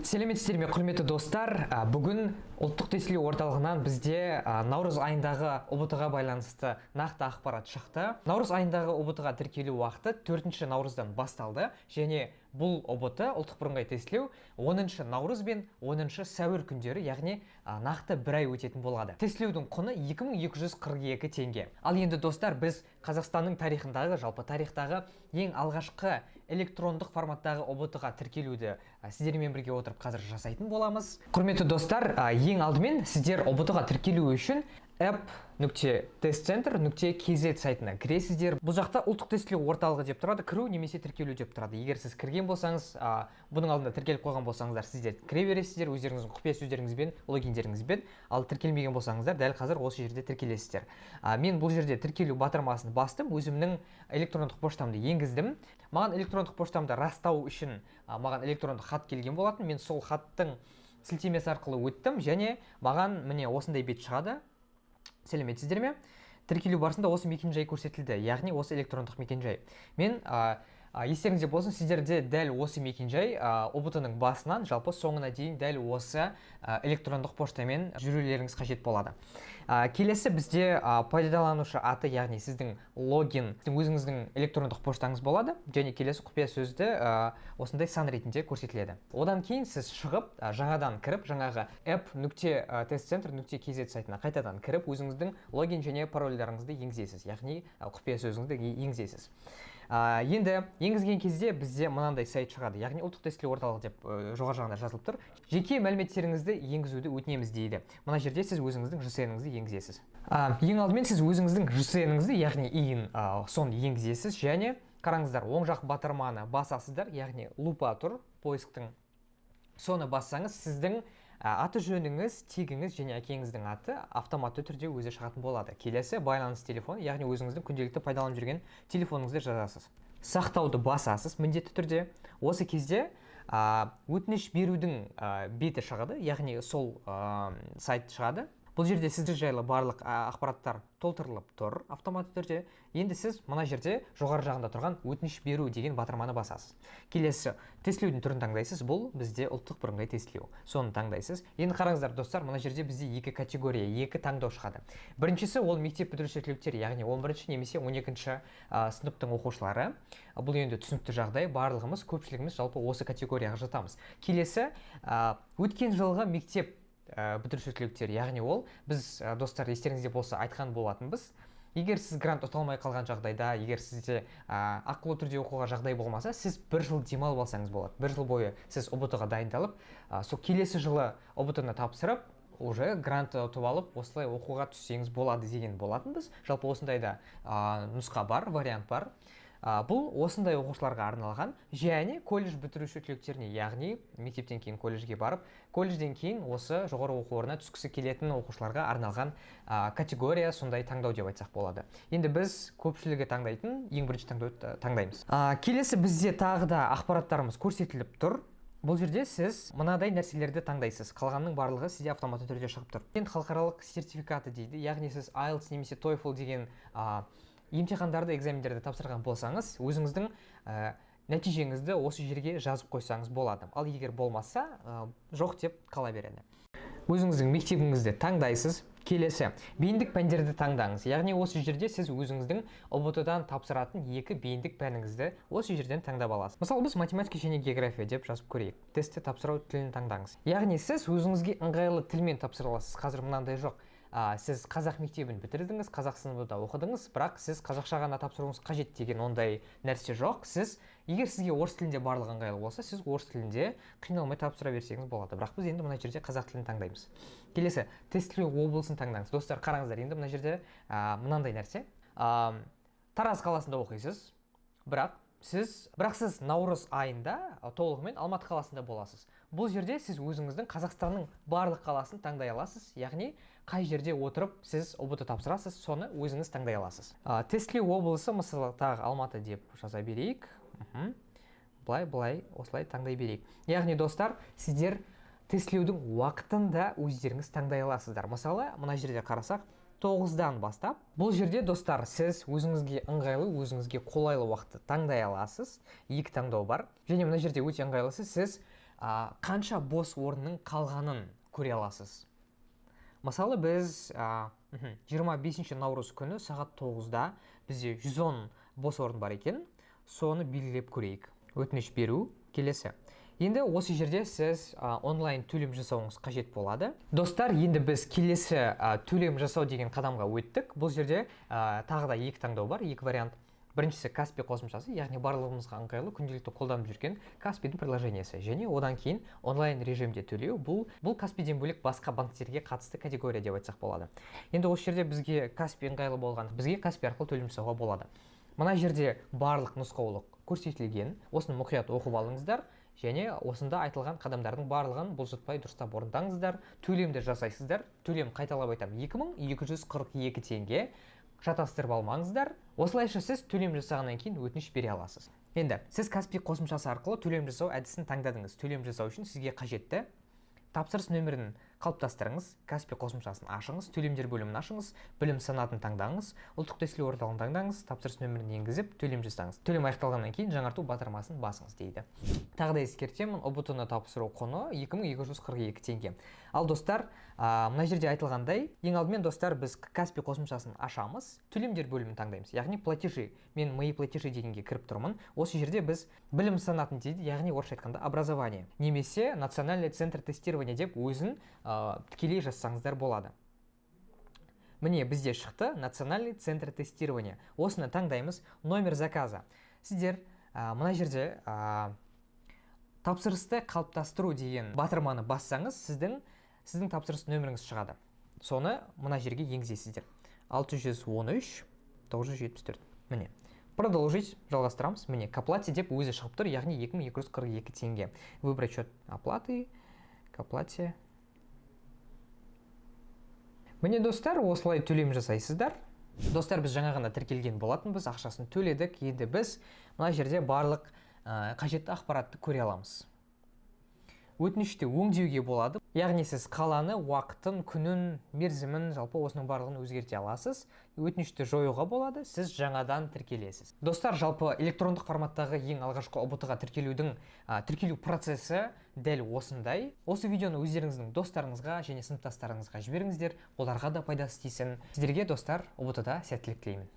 Сәлеметсіздер ме, құрметті достар. Бүгін ұлттық тестілеу орталығынан бізде наурыз айындағы ұбт-ға байланысты нақты ақпарат шықты. Наурыз айындағы ұбт-ға тіркелу уақыты 4 наурыздан басталды және бұл ұбт ұлттық бірыңғай тестілеу 10 наурыз бен 10 сәуір күндері, яғни нақты бір ай өтетін болады. Тестілеудің құны 2242 теңге. Ал енді достар, біз Қазақстанның тарихындағы, жалпы тарихтағы ең алғашқы электрондық форматтағы ұбт-ға тіркелуді сіздермен бірге отырып қазір жасайтын боламыз. Құрметті достар, ең алдымен сіздер ұбт-ға тіркелу үшін app.testcenter.kz сайтына кіресіздер. Бұл жақта ұлттық тестілеу орталығы деп тұрады, кіру немесе тіркелу деп тұрады. Егер сіз кірген болсаңыз, бұның алдында тіркеліп қойған болсаңыздар, сіздер кіре бересіздер өздеріңіздің құпия сөздеріңізбен, логиндеріңізбен. Ал тіркелмеген болсаңыздар, дәл қазір осы жерде тіркелесіздер. Мен бұл жерде тіркелу батырмасын бастым, өзімнің электрондық поштамды енгіздім. Маған электрондық поштамды растау үшін маған электрондық хат келген болатын. Мен сол хаттың сілтемесі арқылы өттім және маған міне осындай бет шығады. Сәлеметсіздер ме? Тіркелу барысында осы мекен-жай көрсетілді, яғни осы электрондық мекен-жай. Мен естеріңізде болсын, сіздерде дәл осы мекен-жай ұбт-ның басынан жалпы соңына дейін дәл осы электрондық поштамен жүрулеріңіз қажет болады. Келесі бізде пайдаланушы аты, яғни сіздің логин, өзіңіздің электрондық поштаңыз болады және келесі құпия сөзді осындай сан ретінде көрсетіледі. Одан кейін сіз шығып, жаңадан кіріп, жаңағы app.testcenter.kz сайтына қайтадан кіріп, өзіңіздің логин және парольдарыңызды енгізесіз, яғни құпия сөзіңізді енгізесіз. Енді енгізген кезде бізде мынандай сайт шығады, яғни ұлттық тестілеу орталығы деп жоғары жағында жазылып тұр. Жеке мәліметтеріңізді енгізуді өтінеміз дейді. Мына жерде сіз өзіңіздің ЖСН-іңізді енгізесіз. Ең алдымен сіз өзіңіздің ЖСН-іңізді, яғни иін соны енгізесіз және қараңыздар, оң жақ батырманы басасыздар, яғни лупа тұр, поисктің. Соны бассаңыз, сіздің аты жөніңіз, тегіңіз және әкеңіздің аты автоматты түрде өзі шығатын болады. Келесі байланыс телефоны, яғни өзіңіздің күнделікті пайдаланып жүрген телефоныңызды жазасыз. Сақтауды басасыз міндетті түрде. Осы кезде өтініш берудің беті шығады, яғни сол сайт шығады. Бұл жерде сіздер жайлы барлық ақпараттар толтырылып тұр автоматты түрде. Енді сіз мына жерде жоғары жағында тұрған өтініш беру деген батырманы басасыз. Келесі тестілеудің түрін таңдайсыз. Бұл бізде ұлттық бірыңғай тестілеу. Соны таңдайсыз. Енді қараңыздар достар, мына жерде бізде екі категория, екі таңдау шығады. Біріншісі ол мектеп бітіруші түлектер, яғни 11 немесе 12 сыныптың оқушылары. Бұл енді түсінікті жағдай, барлығымыз, көпшілігіміз жалпы осы категорияға жатамыз. Келесі өткен жылғы мектеп бітіруші түлектер, яғни ол біз достар естеріңізде болса айтқан болатынбыз. Егер сіз грант ұта алмай қалған жағдайда, егер сізде ақылы түрде оқуға жағдай болмаса, сіз бір жыл демалып алсаңыз болады. Бір жыл бойы сіз ұбт-ға дайындалып, сол келесі жылы ұбт-ны тапсырып, уже грант ұтып алып, осылай оқуға түссеңіз болады деген болатынбыз. Жалпы осындай да нұсқа бар, вариант бар. Бұл осындай оқушыларға арналған және колледж бітіруші түлектеріне, яғни мектептен кейін колледжге барып, колледжден кейін осы жоғары оқу орнына түскісі келетін оқушыларға арналған категория, сондай таңдау деп айтсақ болады. Енді біз көпшілігі таңдайтын ең бірінші таңдауды таңдаймыз. Келесі бізде тағы да ақпараттарымыз көрсетіліп тұр. Бұл жерде сіз мынадай нәрселерді таңдайсыз. Қалғанның барлығы сізде автоматты түрде шығып тұр. Енді халықаралық сертификаты дейді, яғни сіз IELTS немесе TOEFL деген емтихандарды, экзамендерді тапсырған болсаңыз, өзіңіздің нәтижеңізді осы жерге жазып қойсаңыз болады. Ал егер болмаса, жоқ деп қала береді. Өзіңіздің мектебіңізді таңдайсыз. Келесі, бейіндік пәндерді таңдаңыз. Яғни осы жерде сіз өзіңіздің ұбт-дан тапсыратын екі бейіндік пәніңізді осы жерден таңдап аласыз. Мысалы, біз математика және география деп жазып көрейік. Тестте тапсыру тілін таңдаңыз. Яғни сіз өзіңізге ыңғайлы тілмен тапсыра аласыз. Қазір мынандай жоқ. Сіз қазақ мектебін бітірдіңіз, қазақ сыныбында оқыдыңыз, бірақ сіз қазақша ғана тапсыруыңыз қажет деген ондай нәрсе жоқ. Сіз, егер сізге орыс тілінде барлық ыңғайлы болса, сіз орыс тілінде қиналмай тапсыра берсеңіз болады. Бірақ біз енді мына жерде қазақ тілін таңдаймыз. Келесі, тестілеу облысын таңдаңыз. Достар, қараңыздар, енді мына жерде мынандай нәрсе. Тараз қаласында оқисыз, бірақ сіз наурыз айында толығымен Алматы қаласында боласыз. Бұл жерде сіз өзіңіздің Қазақстанның барлық қаласын таңдай аласыз, яғни қай жерде отырып сіз ұбт тапсырасыз, соны өзіңіз таңдай аласыз. Тестілеу облысы, мысалы, тағы Алматы деп жаза берейік. Былай, осылай таңдай берейік. Яғни достар, сіздер тестілеудің уақытын да өздеріңіз таңдай аласыздар. Мысалы, мына жерде қарасақ, 9-дан бастап. Бұл жерде достар, сіз өзіңізге ыңғайлы, өзіңізге қолайлы уақытты таңдай аласыз. Екі таңдау бар. Және мына жерде өте ыңғайлысы, сіз қанша бос орынның қалғанын көре аласыз. Мысалы біз 25 наурыз күні сағат 9-да бізде 110 бос орын бар екен. Соны белгілеп көрейік. Өтініш беру келесі. Енді осы жерде сіз онлайн төлем жасауыңыз қажет болады. Достар, енді біз келесі төлем жасау деген қадамға өттік. Бұл жерде тағы да екі таңдау бар, екі вариант. Біріншісі Каспи қосымшасы, яғни барлығымызға ыңғайлы күнделікті қолданып жүрген Каспидің приложениесі. Және одан кейін онлайн режимде төлеу. Бұл Каспиден бөлек басқа банктерге қатысты категория деп айтсақ болады. Енді осы жерде бізге Каспи ыңғайлы болған, бізге Каспи арқылы төлем жасауға болады. Мына жерде барлық нұсқаулық көрсетілген. Осыны мұқият оқып алыңыздар. Және осында айтылған қадамдардың барлығын бұлжытпай дұрыстап орындаңыздар. Төлемді жасайсыздар. Төлем қайталап айтамын 2242 теңге. Шатастырып алмаңыздар. Осылайша сіз төлем жасағаннан кейін өтініш бере аласыз. Енді сіз Каспи қосымшасы арқылы төлем жасау әдісін таңдадыңыз. Төлем жасау үшін сізге қажетті тапсырыс нөмірін қалыптастырыңыз, Каспи қосымшасын ашыңыз, төлемдер бөлімін ашыңыз, білім санатын таңдаңыз, ұлттық тестілеу орталығын таңдаңыз, тапсырыс нөмірін енгізіп, төлем жасаңыз. Төлем аяқталғаннан кейін жаңарту батырмасын басыңыз дейді. Тағы да ескертемін, ұбт-ны тапсыру құны 2242 теңге. Ал достар, мына жерде айтылғандай, ең алдымен достар, біз Каспи қосымшасын ашамыз, төлемдер бөлімін таңдаймыз. Яғни платежи, мен мои платежи дегенге кіріп тұрмын. Осы жерде біз білім санатын дейді, яғни орысша айтқанда образование, немесе национальный центр тестирования деп өзін тікелей жазсаңыздар болады. Міне бізде шықты национальный центр тестирования. Осыны таңдаймыз, номер заказа. Сіздер мына жерде тапсырысты қалыптастыру деген батырманы бассаңыз, сіздің тапсырыс нөміріңіз шығады. Соны мына жерге енгізесіздер. 613 974. Міне. Продолжить, жалғастырамыз. Міне, к оплате деп өзі шығып тұр, яғни 2242 теңге. Выбрать счет оплаты, к оплате. Міне достар, осылай төлем жасайсыздар. Достар, біз жаңа ғана тіркелген болатынбыз, ақшасын төледік. Енді біз мына жерде барлық қажетті ақпаратты көре аламыз. Өтінішті өңдеуге болады. Яғни сіз қаланы, уақытын, күнін, мерзімін, жалпы осының барлығын өзгерте аласыз. Өтінішті жоюға болады, сіз жаңадан тіркелесіз. Достар, жалпы электрондық форматтағы ең алғашқы ұбт-ға тіркелу процесі дәл осындай. Осы видеоны өздеріңіздің достарыңызға және сыныптастарыңызға жіберіңіздер. Оларға да пайдасы тисін. Сіздерге достар, ұбт-да сәттілік тілеймін.